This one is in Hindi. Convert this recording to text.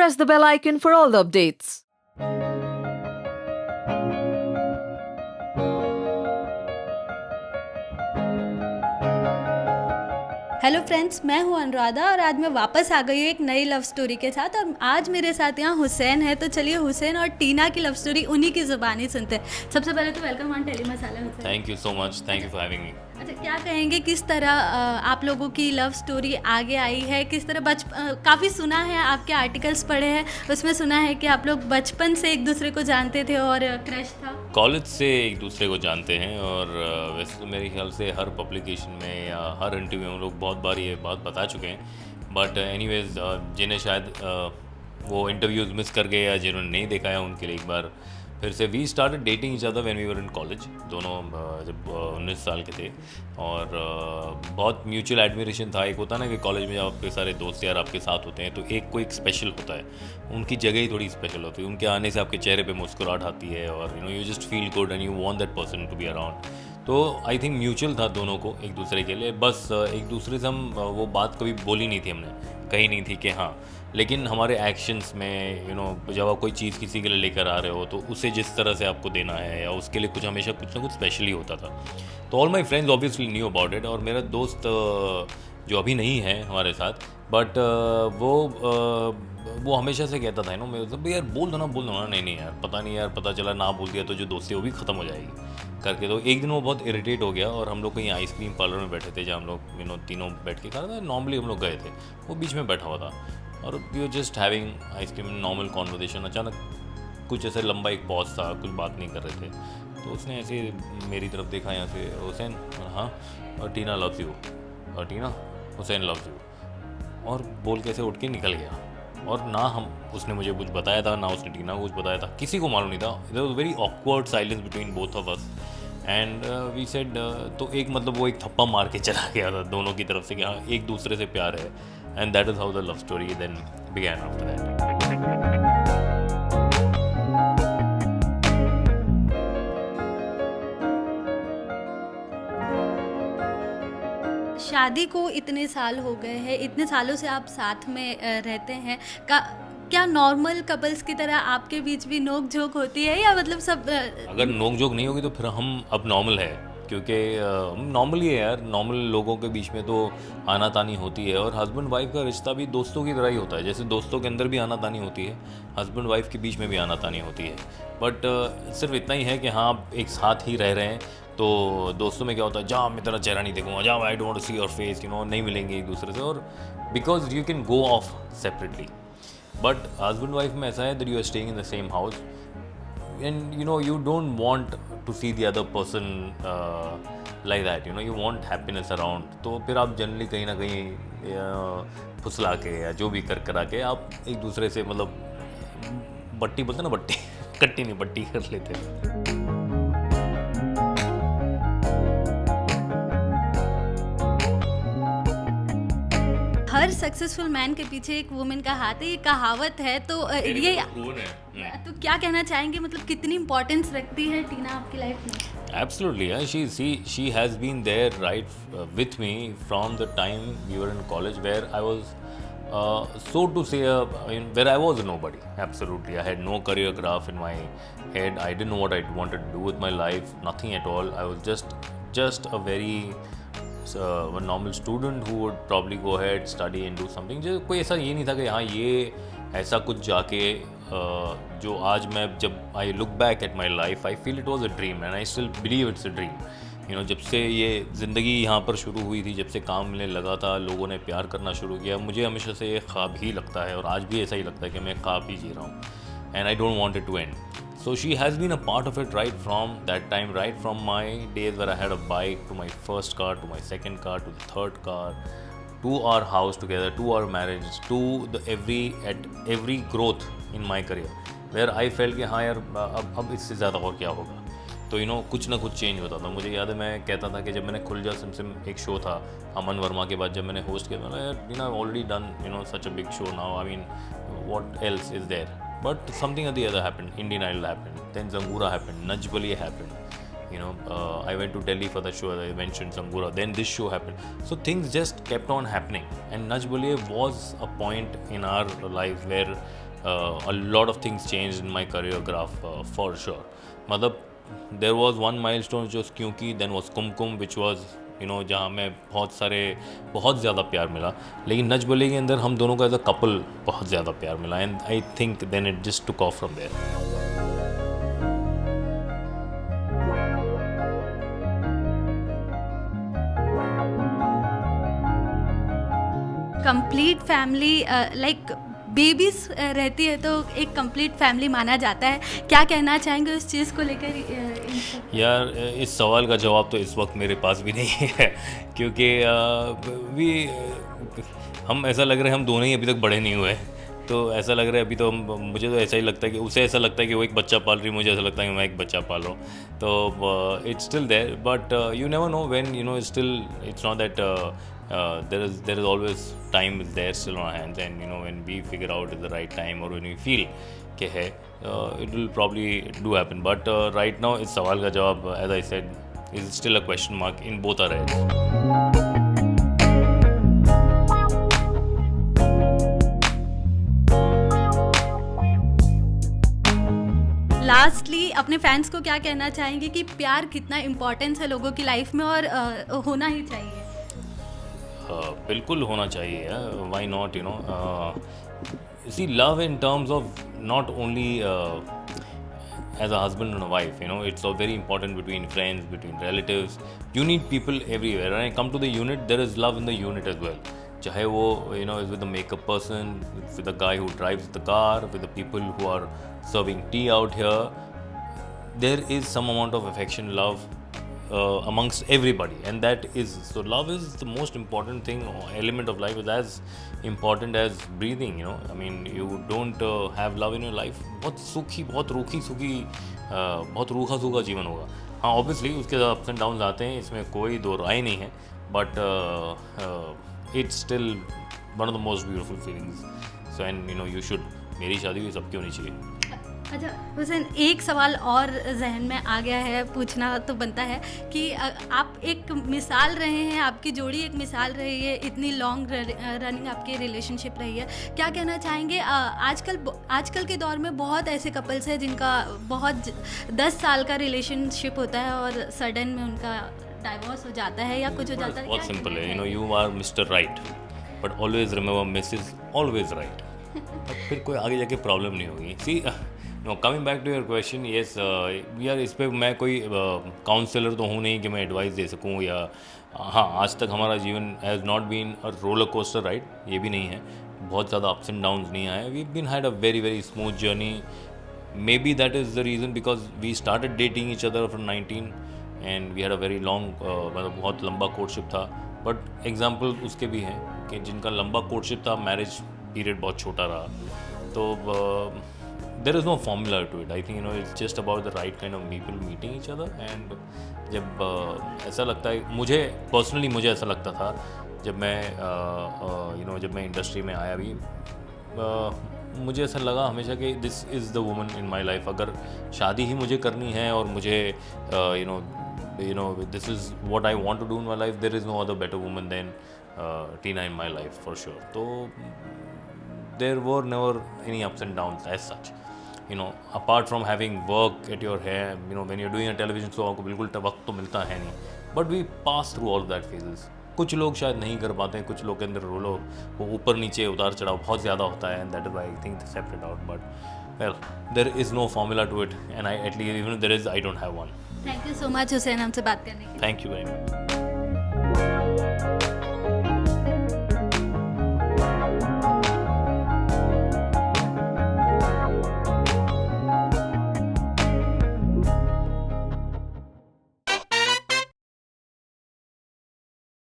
press the bell icon for all the updates. Hello friends, मैं हूं अनुराधा और आज मैं वापस आ गई हूँ एक नई लव स्टोरी के साथ। और आज मेरे साथ यहाँ हुसैन है, तो चलिए हुसैन और टीना की लव स्टोरी उन्हीं की ज़ुबानी सुनते हैं। सबसे पहले तो welcome on tele masala Hussain. Thank you so much, thank you for having me. अच्छा, क्या कहेंगे किस तरह आप लोगों की लव स्टोरी आगे आई है? किस तरह काफ़ी सुना है, आपके आर्टिकल्स पढ़े हैं, उसमें सुना है कि आप लोग बचपन से एक दूसरे को जानते थे और क्रश था। कॉलेज से एक दूसरे को जानते हैं और वैसे तो मेरे ख्याल से हर पब्लिकेशन में या हर इंटरव्यू में हम लोग बहुत बार ये बात बता चुके हैं। बट एनीवेज जिन्हें शायद वो इंटरव्यूज़ मिस कर गए या जिन्होंने नहीं देखा है उनके लिए एक बार फिर से we started dating each other when we were in college. दोनों जब 19 साल के थे और बहुत म्यूचुअल एडमिरेशन था। एक होता है ना कि कॉलेज में जब आपके सारे दोस्त यार आपके साथ होते हैं तो एक कोई एक स्पेशल होता है, उनकी जगह ही थोड़ी स्पेशल होती है। उनके आने से आपके चेहरे पे मुस्कुराहट आती है और you just feel good and you want that person to be around. तो आई थिंक म्यूचुअल था दोनों को एक दूसरे के लिए। बस एक दूसरे से हम वो बात कभी बोली नहीं थी, हमने कही नहीं थी कि हाँ, लेकिन हमारे एक्शंस में जब आप कोई चीज़ किसी के लिए लेकर आ रहे हो तो उसे जिस तरह से आपको देना है या उसके लिए कुछ हमेशा कुछ ना कुछ स्पेशली होता था। तो all my friends obviously knew about it. और मेरा दोस्त जो अभी नहीं है हमारे साथ, बट वो हमेशा से कहता था मेरे यार बोल दो ना, नहीं यार पता नहीं यार, पता चला ना बोल दिया तो जो दोस्ती वो भी ख़त्म हो जाएगी करके। तो एक दिन वो बहुत इरिटेट हो गया और हम लोग कहीं आइसक्रीम पार्लर में बैठे थे जहाँ हम लोग तीनों बैठ के खा रहे थे। नॉर्मली हम लोग गए थे, वो बीच में बैठा हुआ था और we were just having ice cream normal conversation. अचानक कुछ ऐसे लंबा एक पॉज था, कुछ बात नहीं कर रहे थे, तो उसने ऐसे मेरी तरफ देखा यहाँ से, हुसैन, हाँ, और टीना लव्स यू, और टीना, हुसैन लव्स यू, और बोल के ऐसे उठ के निकल गया। और ना उसने मुझे कुछ बताया था, ना उसने टीना को कुछ बताया था, किसी को मालूम नहीं था। There was very awkward silence between both of us and we said, तो एक मतलब वो एक थप्पा मार के चला गया था दोनों की तरफ से कि हाँ एक दूसरे से प्यार है। And that is how the love story then began after that. शादी को इतने साल हो गए हैं, इतने सालों से आप साथ में रहते हैं। क्या नॉर्मल कपल्स की तरह आपके बीच भी नोक झोंक होती है या मतलब सब अगर नोक झोंक नहीं होगी तो फिर हम अब नॉर्मल है, क्योंकि नॉर्मल ही है यार। नॉर्मल लोगों के बीच में तो आना तानी होती है और हस्बैंड वाइफ का रिश्ता भी दोस्तों की तरह ही होता है। जैसे दोस्तों के अंदर भी आना तानी होती है, हस्बैंड वाइफ के बीच में भी आना तानी होती है। बट सिर्फ इतना ही है कि हाँ आप एक साथ ही रह रहे हैं, तो दोस्तों में क्या होता है, जा मैं तेरा चेहरा नहीं देखूंगा, जा I don't see your face, नहीं मिलेंगे एक दूसरे से, और because you can go off separately. But husband wife में ऐसा है that you are staying in the same house and you don't want to see the other person like that, you want happiness around। तो फिर आप जनरली कहीं ना कहीं फुसला के या जो भी करा के आप एक दूसरे से मतलब बट्टी बोलते ना, बट्टी कट्टी नहीं बट्टी कर लेते हैं। हर सक्सेसफुल मैन के पीछे एक वुमेन का हाथ है, ये कहावत है। तो ये तो क्या कहना चाहेंगे, मतलब कितनी इंपॉर्टेंस रखती है टीना आपकी लाइफ में? Absolutely, yeah. She has been there right with me from the time we were in college, where I was so to say where I was a nobody. Absolutely, I had no career graph in my head. I didn't know what I wanted to do with my life, nothing at all. I was just a very a normal student who would probably go ahead, study and do something। जो कोई ऐसा ये नहीं था कि हाँ ये ऐसा कुछ जाके जो आज मैं जब I look back at my life I feel it was a dream and I still believe it's a dream. जब से ये ज़िंदगी यहाँ पर शुरू हुई थी, जब से काम मिलने लगा था, लोगों ने प्यार करना शुरू किया, मुझे हमेशा से ये ख्वाब ही लगता है और आज भी ऐसा ही लगता है कि मैं ख्वाब ही जी रहा हूँ and I don't want it to end. So she has been a part of it right from that time, right from my days where I had a bike, to my first car, to my second car, to the third car, to our house together, to our marriage, to every growth in my career, where I felt कि हाँ यार अब इससे ज़्यादा और क्या होगा। तो कुछ ना कुछ चेंज होता था। मुझे याद है मैं कहता था कि जब मैंने खुल जा सिम एक शो था अमन वर्मा के बाद, जब मैंने होस्ट किया, मैंने यार already done such a big show now, I mean what else is there. But something or the other happened. Indian Idol happened. Then Zangura happened. Naj Baliye happened. I went to Delhi for the show. I mentioned Zangura. Then this show happened. So things just kept on happening. And Naj Baliye was a point in our life where a lot of things changed in my career graph for sure. मतलब there was one milestone जो क्योंकि then was Kumkum which was जहाँ मैं बहुत ज़्यादा प्यार मिला, लेकिन नच बलिए के अंदर हम दोनों का एज अ कपल बहुत ज़्यादा प्यार मिला and I think then it just took off from there. Complete family like babies रहती है तो एक कंप्लीट फैमिली माना जाता है. क्या कहना चाहेंगे उस चीज़ को लेकर? यार इस सवाल का जवाब तो इस वक्त मेरे पास भी नहीं है क्योंकि हम ऐसा लग रहा है हम दोनों ही अभी तक बड़े नहीं हुए. तो ऐसा लग रहा है अभी तो मुझे तो ऐसा ही लगता है कि उसे ऐसा लगता है कि वो एक बच्चा पाल रही है, मुझे ऐसा लगता है कि मैं एक बच्चा पाल रहा हूँ. तो it's still there but you never know when still it's not that there is always time is there still on our hands, and when we figure out at the right time or when we feel कि है it will probably do happen, but right now इस सवाल का जवाब as I said is still a question mark in both our heads. Lastly अपने फैंस को क्या कहना चाहेंगे कि प्यार कितना इम्पोर्टेंस है लोगों की लाइफ में और होना ही चाहिए? बिल्कुल होना चाहिए. Why not see love in terms of not only as a husband and a wife, it's so very important between friends, between relatives. You need people everywhere. When I come to the unit, there is love in the unit as well. चाहे वो is with the makeup person, with the guy who drives the car, with the people who are serving tea out here, there is some amount of affection, love amongst everybody, and that is so. Love is the most important thing, element of life is as important as breathing. I mean, you don't have love in your life, बहुत सूखी, बहुत रूखी सूखी, बहुत रूखा सूखा जीवन होगा. हाँ, ऑब्वियसली उसके अप्स एंड डाउन्स आते हैं, इसमें कोई दो राय नहीं है, but it's still one of the most beautiful feelings. So and you should. मेरी शादी भी सबकी होनी चाहिए. अच्छा हुसैन, एक सवाल और जहन में आ गया है, पूछना तो बनता है कि आप एक मिसाल रहे हैं, आपकी जोड़ी एक मिसाल रही है, इतनी लॉन्ग रनिंग आपकी रिलेशनशिप रही है. क्या कहना चाहेंगे? आजकल के दौर में बहुत ऐसे कपल्स हैं जिनका बहुत 10 साल का रिलेशनशिप होता है और सडन में उनका डाइवोर्स हो जाता है या कुछ हो जाता है. बहुत सिंपल है. You are mister right, but always remember missus always right. फिर कोई आगे जाके प्रॉब्लम नहीं होगी. See coming back to your question, yes यार, इस पर मैं कोई काउंसलर तो हूँ नहीं कि मैं एडवाइस दे सकूँ या हाँ, आज तक हमारा जीवन has not been a roller coaster ride, ये भी नहीं है. बहुत ज़्यादा अप्स एंड डाउन्स नहीं आए. We been had a very very smooth journey. Maybe that is the reason because we started dating each other from 19 and we had a very long, मतलब बहुत लंबा कोर्टशिप था. बट एग्जाम्पल उसके भी हैं कि जिनका लंबा कोर्टशिप था, मैरिज पीरियड बहुत छोटा रहा. तो there is no formula to it. I think it's just about the right kind of people meeting each other. And जब ऐसा लगता है, मुझे पर्सनली मुझे ऐसा लगता था जब मैं जब मैं इंडस्ट्री में आया भी, मुझे ऐसा लगा हमेशा कि this is the woman in my life. अगर शादी ही मुझे करनी है और मुझे this is what I want to do in my life, there is no other better woman than Tina in my life for sure. तो there were never any ups and downs as such. Apart from having work at your hand, when you're doing a television show, आपको बिल्कुल वक्त तो मिलता है नहीं. But we pass through all that phases. कुछ लोग शायद नहीं कर पाते हैं, कुछ लोग के अंदर रोलो वो ऊपर नीचे उतार चढ़ाव बहुत ज़्यादा होता है, and that is why I think they separate out. But well, there is no formula to it, and at least even if there is, I don't have one. Thank you so much Hussain, हमसे बात करने के लिए. Thank you very much.